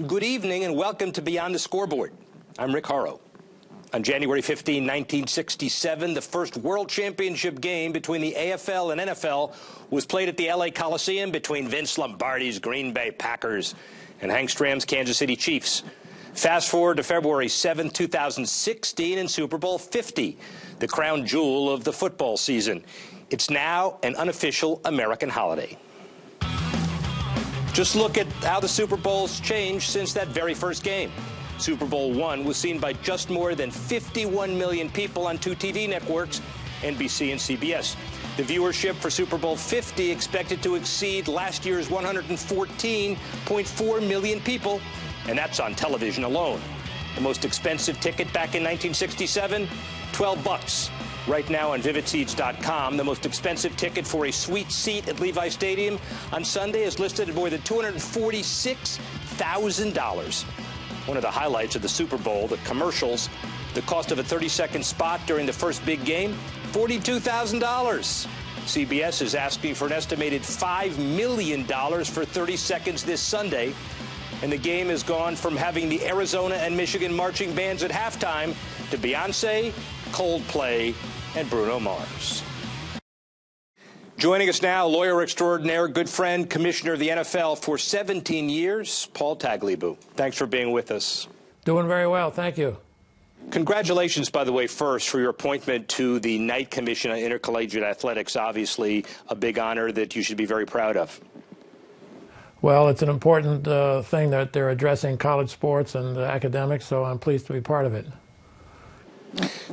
Good evening and welcome to Beyond the Scoreboard. I'm Rick Horrow. On January 15, 1967, the first World Championship game between the AFL and NFL was played at the L.A. Coliseum between Vince Lombardi's Green Bay Packers and Hank Stram's Kansas City Chiefs. Fast forward to February 7, 2016 and Super Bowl 50, the crown jewel of the football season. It's now an unofficial American holiday. Just look at how the Super Bowl's changed since that very first game. Super Bowl I was seen by just more than 51 million people on two TV networks, NBC and CBS. The viewership for Super Bowl 50 expected to exceed last year's 114.4 million people, and that's on television alone. The most expensive ticket back in 1967, $12. Right now on VividSeats.com, the most expensive ticket for a suite seat at Levi Stadium on Sunday is listed at more than $246,000. One of the highlights of the Super Bowl, the commercials, the cost of a 30-second spot during the first big game, $42,000. CBS is asking for an estimated $5 million for 30 seconds this Sunday. And the game has gone from having the Arizona and Michigan marching bands at halftime to Beyonce, Coldplay, and Bruno Mars. Joining us now, lawyer extraordinaire, good friend, commissioner of the NFL for 17 years, Paul Tagliabue. Thanks for being with us. Doing very well, thank you. Congratulations, by the way, first, for your appointment to the Knight Commission on Intercollegiate Athletics. Obviously, a big honor that you should be very proud of. Well, it's an important thing that they're addressing college sports and academics, so I'm pleased to be part of it.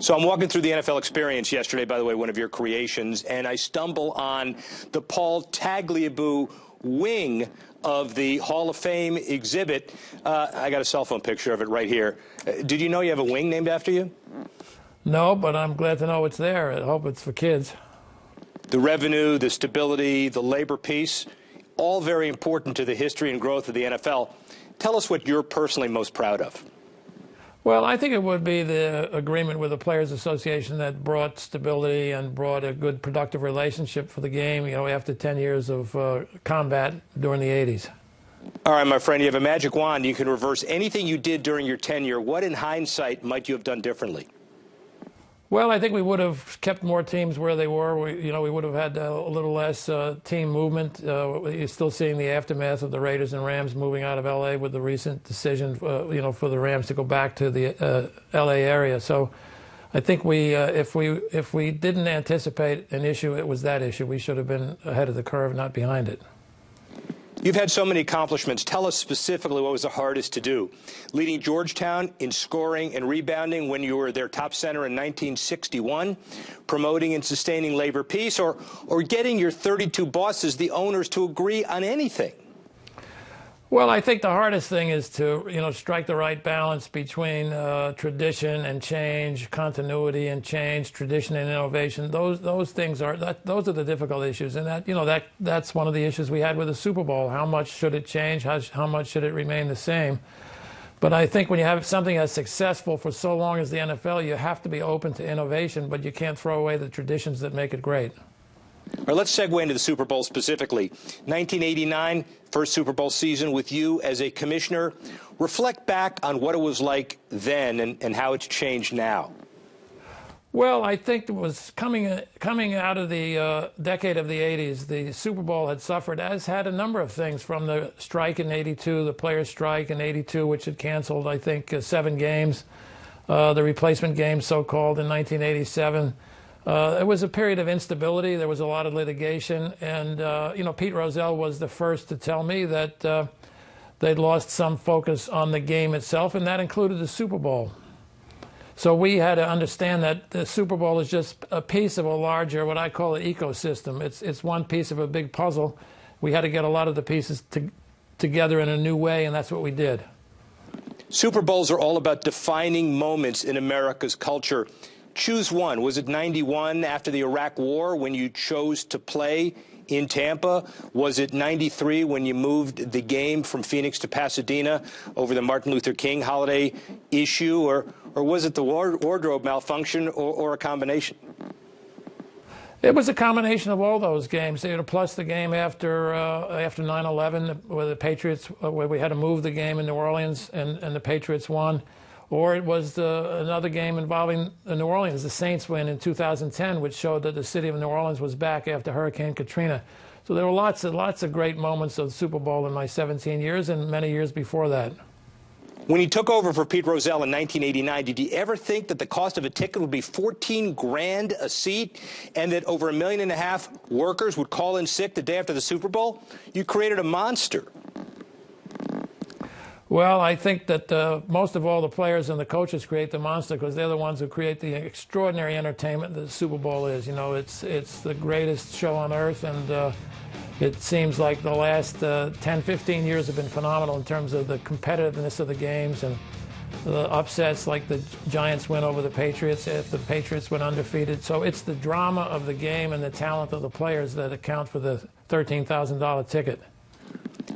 So I'm walking through the NFL Experience yesterday, by the way, one of your creations, and I stumble on the Paul Tagliabue wing of the Hall of Fame exhibit. I got a cell phone picture of it right here. Did you know you have a wing named after you? No, but I'm glad to know it's there. I hope it's for kids. The revenue, the stability, the labor piece, all very important to the history and growth of the NFL. Tell us what you're personally most proud of. Well, I think it would be the agreement with the Players Association that brought stability and brought a good, productive relationship for the game, after 10 years of combat during the 80s. All right, my friend, you have a magic wand. You can reverse anything you did during your tenure. What, in hindsight, might you have done differently? Well, I think we would have kept more teams where they were. We would have had a little less team movement. You're still seeing the aftermath of the Raiders and Rams moving out of L.A. with the recent decision, for the Rams to go back to the L.A. area. So, I think if we didn't anticipate an issue, it was that issue. We should have been ahead of the curve, not behind it. You've had so many accomplishments. Tell us specifically what was the hardest to do. Leading Georgetown in scoring and rebounding when you were their top center in 1961, promoting and sustaining labor peace, or getting your 32 bosses, the owners, to agree on anything. Well, I think the hardest thing is to, strike the right balance between tradition and change, continuity and change, tradition and innovation. Those things those are the difficult issues, and that's one of the issues we had with the Super Bowl. How much should it change? How much should it remain the same? But I think when you have something as successful for so long as the NFL, you have to be open to innovation, but you can't throw away the traditions that make it great. All right, let's segue into the Super Bowl specifically. 1989, first Super Bowl season with you as a commissioner. Reflect back on what it was like then and how it's changed now. Well, I think it was coming out of the decade of the 80s, the Super Bowl had suffered, as had a number of things, from the strike in 82, the players' strike in 82, which had canceled, I think, 7 games, the replacement game, so-called, in 1987. It was a period of instability. There was a lot of litigation. And, Pete Rozelle was the first to tell me that they'd lost some focus on the game itself, and that included the Super Bowl. So we had to understand that the Super Bowl is just a piece of a larger, what I call an ecosystem. It's one piece of a big puzzle. We had to get a lot of the pieces together in a new way, and that's what we did. Super Bowls are all about defining moments in America's culture. Choose one. Was it 91 after the Iraq War when you chose to play in Tampa? Was it 93 when you moved the game from Phoenix to Pasadena over the Martin Luther King holiday issue? Or was it the wardrobe malfunction or a combination? It was a combination of all those games, plus the game after 9/11, where the Patriots, where we had to move the game in New Orleans, and the Patriots won, or it was another game involving New Orleans, the Saints win in 2010, which showed that the city of New Orleans was back after Hurricane Katrina. So there were lots of great moments of the Super Bowl in my 17 years and many years before that. When you took over for Pete Rozelle in 1989, did you ever think that the cost of a ticket would be 14 grand a seat and that over 1.5 million workers would call in sick the day after the Super Bowl? You created a monster. Well, I think that most of all the players and the coaches create the monster because they're the ones who create the extraordinary entertainment that the Super Bowl is. You know, it's the greatest show on earth, and it seems like the last 10, 15 years have been phenomenal in terms of the competitiveness of the games and the upsets, like the Giants win over the Patriots if the Patriots went undefeated. So it's the drama of the game and the talent of the players that account for the $13,000 ticket.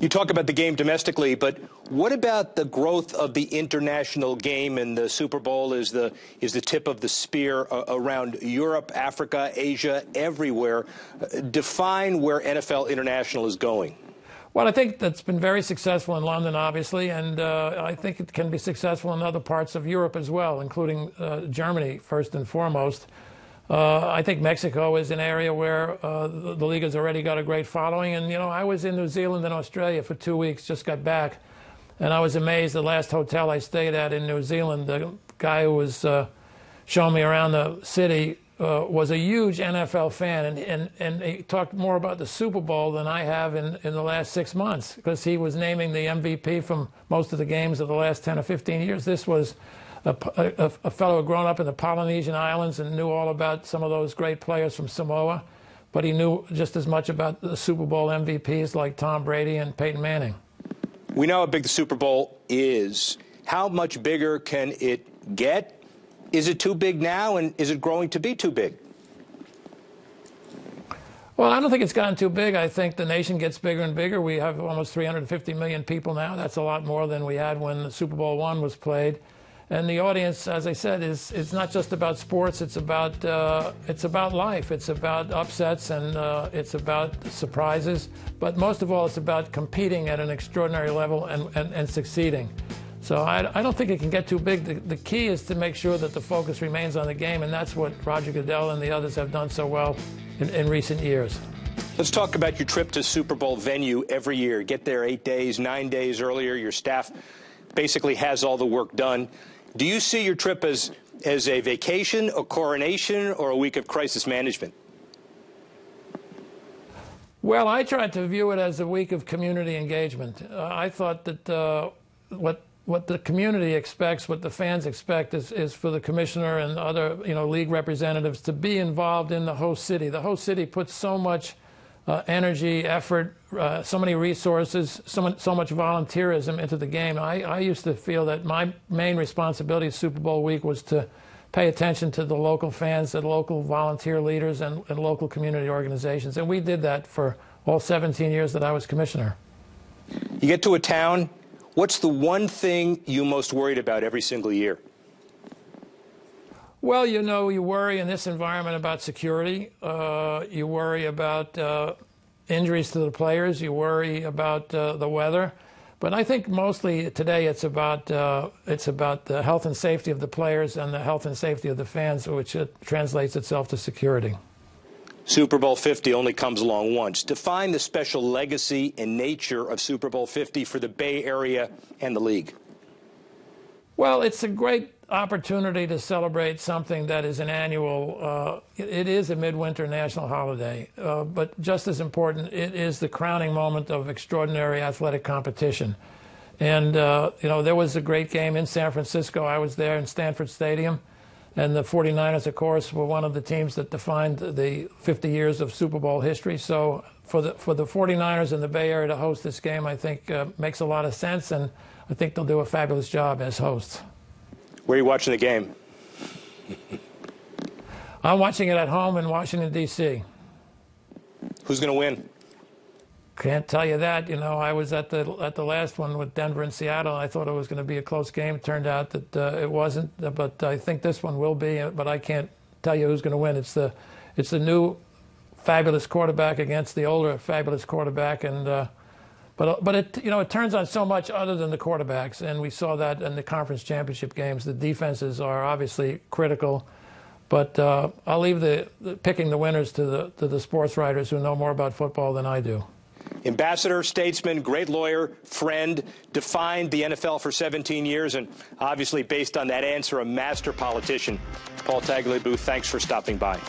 You talk about the game domestically, but what about the growth of the international game? And the Super Bowl is the tip of the spear around Europe, Africa, Asia, everywhere. Define where NFL International is going. Well, I think that's been very successful in London, obviously, and I think it can be successful in other parts of Europe as well, including Germany, first and foremost. I think Mexico is an area where the league has already got a great following. And, you know, I was in New Zealand and Australia for 2 weeks, just got back. And I was amazed. The last hotel I stayed at in New Zealand, the guy who was showing me around the city was a huge NFL fan. And he talked more about the Super Bowl than I have in the last 6 months, because he was naming the MVP from most of the games of the last 10 or 15 years. This was a fellow who had grown up in the Polynesian Islands and knew all about some of those great players from Samoa, but he knew just as much about the Super Bowl MVPs like Tom Brady and Peyton Manning. We know how big the Super Bowl is. How much bigger can it get? Is it too big now, and is it growing to be too big? Well, I don't think it's gotten too big. I think the nation gets bigger and bigger. We have almost 350 million people now. That's a lot more than we had when the Super Bowl I was played. And the audience, as I said, it's not just about sports. It's about life. It's about upsets, and it's about surprises. But most of all, it's about competing at an extraordinary level and succeeding. So I don't think it can get too big. The key is to make sure that the focus remains on the game, and that's what Roger Goodell and the others have done so well in recent years. Let's talk about your trip to Super Bowl venue every year. Get there 8 days, 9 days earlier. Your staff basically has all the work done. Do you see your trip as a vacation, a coronation, or a week of crisis management? Well, I tried to view it as a week of community engagement. I thought that what the community expects, what the fans expect, is for the commissioner and other league representatives to be involved in the host city. The host city puts so much energy, effort, so many resources, so much volunteerism into the game. I used to feel that my main responsibility Super Bowl week was to pay attention to the local fans, the local volunteer leaders, and local community organizations. And we did that for all 17 years that I was commissioner. You get to a town, what's the one thing you most worried about every single year? Well, you worry in this environment about security. You worry about injuries to the players. You worry about the weather. But I think mostly today it's about the health and safety of the players and the health and safety of the fans, which translates itself to security. Super Bowl 50 only comes along once. Define the special legacy and nature of Super Bowl 50 for the Bay Area and the league. Well, it's a great opportunity to celebrate something that is an annual, it is a midwinter national holiday, but just as important, it is the crowning moment of extraordinary athletic competition. And, there was a great game in San Francisco. I was there in Stanford Stadium, and the 49ers, of course, were one of the teams that defined the 50 years of Super Bowl history. So for the 49ers in the Bay Area to host this game, I think makes a lot of sense, and I think they'll do a fabulous job as hosts. Where are you watching the game? I'm watching it at home in Washington, D.C. Who's going to win? Can't tell you that. I was at the last one with Denver and Seattle. I thought it was going to be a close game. It turned out that it wasn't. But I think this one will be. But I can't tell you who's going to win. It's the new fabulous quarterback against the older fabulous quarterback, and but it turns on so much other than the quarterbacks, and we saw that in the conference championship games. The defenses are obviously critical, but I'll leave the picking the winners to the sports writers who know more about football than I do. Ambassador, statesman, great lawyer, friend, defined the NFL for 17 years, and obviously, based on that answer, a master politician. Paul Tagliabue, thanks for stopping by.